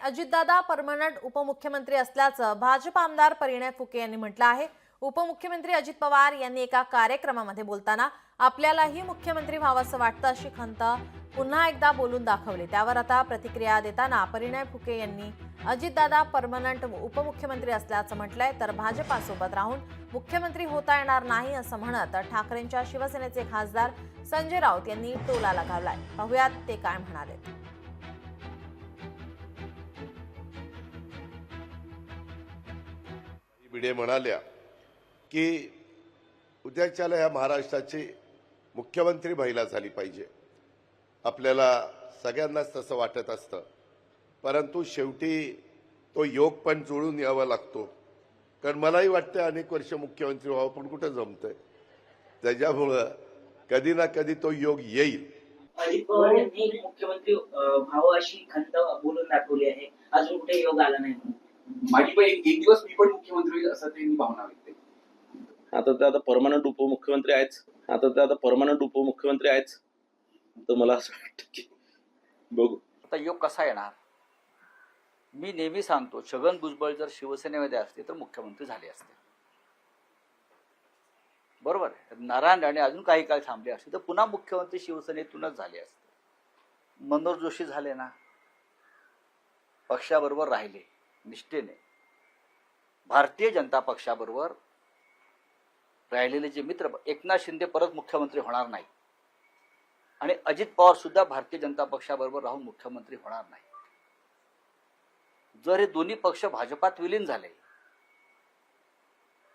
Ajitdada permanent उपमुख्यमंत्री असल्याचं भाजप आमदार परिणय फुके यांनी म्हटलं आहे। उपमुख्यमंत्री अजित पवार यांनी एका कार्यक्रमामध्ये बोलताना आपल्यालाही मुख्यमंत्री व्हावंसं वाटतं अशी खंत पुन्हा एकदा बोलून दाखवली। त्यावर आता प्रतिक्रिया देताना परिणय फुके यांनी अजितदादा परमनंट उपमुख्यमंत्री असल्याचं म्हटलंय, तर भाजपासोबत राहून मुख्यमंत्री होता येणार नाही असं म्हणत ठाकरेंच्या शिवसेनेचे खासदार संजय राऊत यांनी टोला लगावलाय। पाहुयात ते काय म्हणाले। भिडे म्हणाल्या की उद्याच्याला या महाराष्ट्राचे मुख्यमंत्री महिला झाली पाहिजे। आपल्याला सगळ्यांनाच तसं वाटत असतं, परंतु शेवटी तो योग पण जुळून यावा लागतो। कारण मलाही वाटतं अनेक वर्ष मुख्यमंत्री व्हावं, पण कुठं जमतंय। त्याच्यामुळं कधी ना कधी तो योग येईल। अजित पवार यांनी मुख्यमंत्री व्हावं अशी खंत बोलून दाखवली आहे, अजून कुठे योग आला नाही। माझी पण एक दिवस मी पण मुख्यमंत्री होईल असं त्यांनी भावना व्यक्त केली। आता परमनंट उपमुख्यमंत्री आहेच, तर मला असं वाटतं की बघू आता योग कसा येणार। मी नेहमी सांगतो, छगन भुजबळ जर शिवसेनेमध्ये असते तर मुख्यमंत्री झाले असते, बरोबर आहे। नारायण राणे अजून काही काळ थांबले असते तर पुन्हा मुख्यमंत्री शिवसेनेतूनच झाले असते। मनोहर जोशी झाले ना, पक्षाबरोबर राहिले निष्ठेने। भारतीय जनता पक्षाबरोबर राहिलेले जे मित्र, एकनाथ शिंदे परत मुख्यमंत्री होणार नाही आणि अजित पवार सुद्धा भारतीय जनता पक्षाबरोबर राहून मुख्यमंत्री होणार नाही। जर हे दोन्ही पक्ष भाजपात विलीन झाले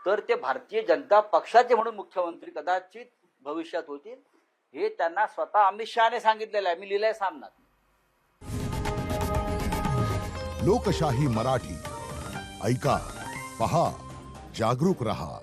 तर ते भारतीय जनता पक्षाचे म्हणून मुख्यमंत्री कदाचित भविष्यात होतील, हे त्यांना स्वतः अमित शहाने सांगितलेलं आहे। मी लिहिलंय सामनात। लोकशाही मराठी ऐका, पहा, जागरूक रहा।